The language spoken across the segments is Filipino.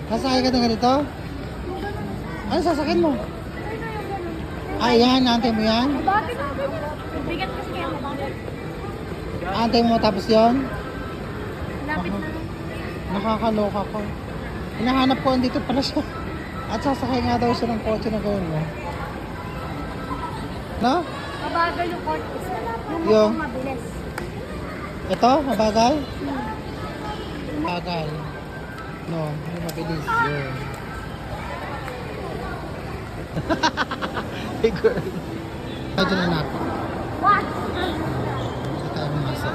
Sasakay ka na ganito? Ano sasakyan mo? Ay, yan. Antay mo yan? Bakit na ganyan? Bigat kasi kaya mabagal. Antay mo matapos yon? Lapit na. Nakakaloka ko. Hinahanap ko, andito pala siya. At sasakay nga daw siya ng kotse na gawin mo. No? Mabagal yung cortis. Yung Yung? mukhang mabilis. Ito? Mabagal? Mabagal. No, hindi mabilis. Yun. Hey girl. Medyo na anak. What? Hindi tayo mamasa.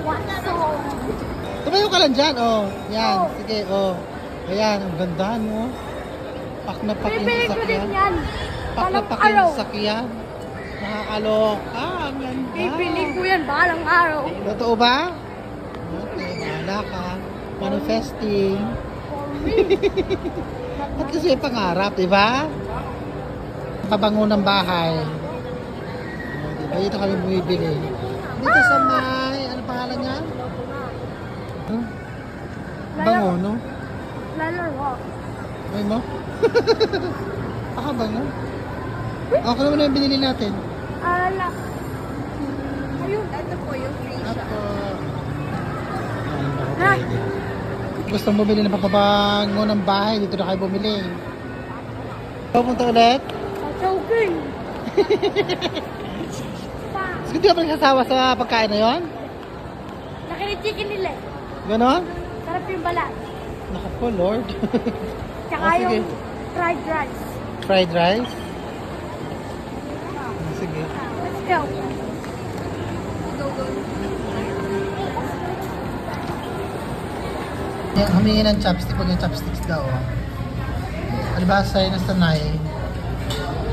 What? So, Tumayo ka lang dyan, oh. Yan, Oh. sige, oh. Ayan, ang ganda, no? Pak na pak yung bibili ko din sasakyan. yan. Pak na Balang pak araw. yung sasakyan. Nakakaloka, ang ganda. Bibili ko yan balang araw. Totoo ba? Okay, bahala ka. Manifesting. For me. At kasi may pangarap, di ba? Pabango ng bahay. Oh, di ba? Dito kami bumibili. Dito sa may, ano pangalan niya? Huh? Bango, no? Lalaro. Ay mo? Bango? Ako naman na yung binili natin. Ala. Ayun, ito po yung free shop. Apo. Ha? Gusto mo bumili ng papabango ng bahay, dito na kayo bumili. Pupunta ulit? Choking. Sige, di ka pa nagsasawa sa pagkain na yon? Nakini-chicken nila. Ganon? Sarap yung balat. Naku po, Lord. Tsaka Ah, sige. yung fried rice. Fried rice? Sige. Let's go. Yan, humingi ng chopstick, pag yung chopsticks daw. Oh. Alibasa yun na sanay.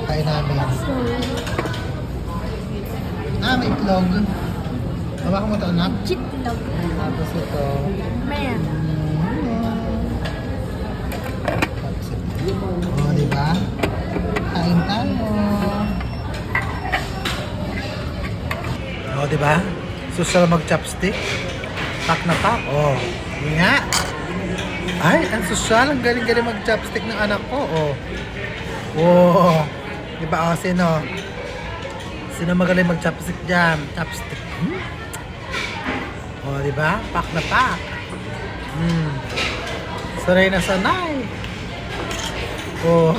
Kain namin. May itlog. Baba ko mo ito, anak. Chitlog. Tapos ito. Man. Oh, di ba? Kain tayo. Oh, di ba? Social mag-chopstick. Pak na pak. Oh, yun nga. Ay, ang social. Ang galing-galing mag-chopstick ng anak ko. Oh. Oh. Di ba? Oh, sino? Sino magaling mag-chopstick dyan? Chopstick. Oh, di ba? Pak na pak. Sanay na sanay. Oh.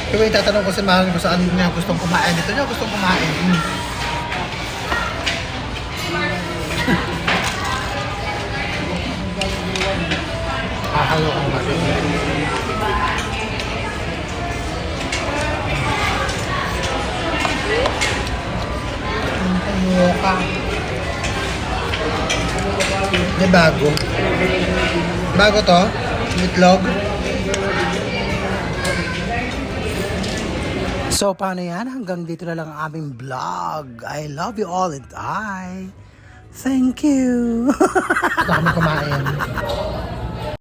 Kaya itatanong ko si Mahal kung saan niya gustong kumain. Dito niya gustong kumain. Kakalo ko ba? Mukha. May bago. Bago to? Itlog? So, paano yan? Hanggang dito na lang ang aming vlog. I love you all and I thank you. Gusto kami kumain.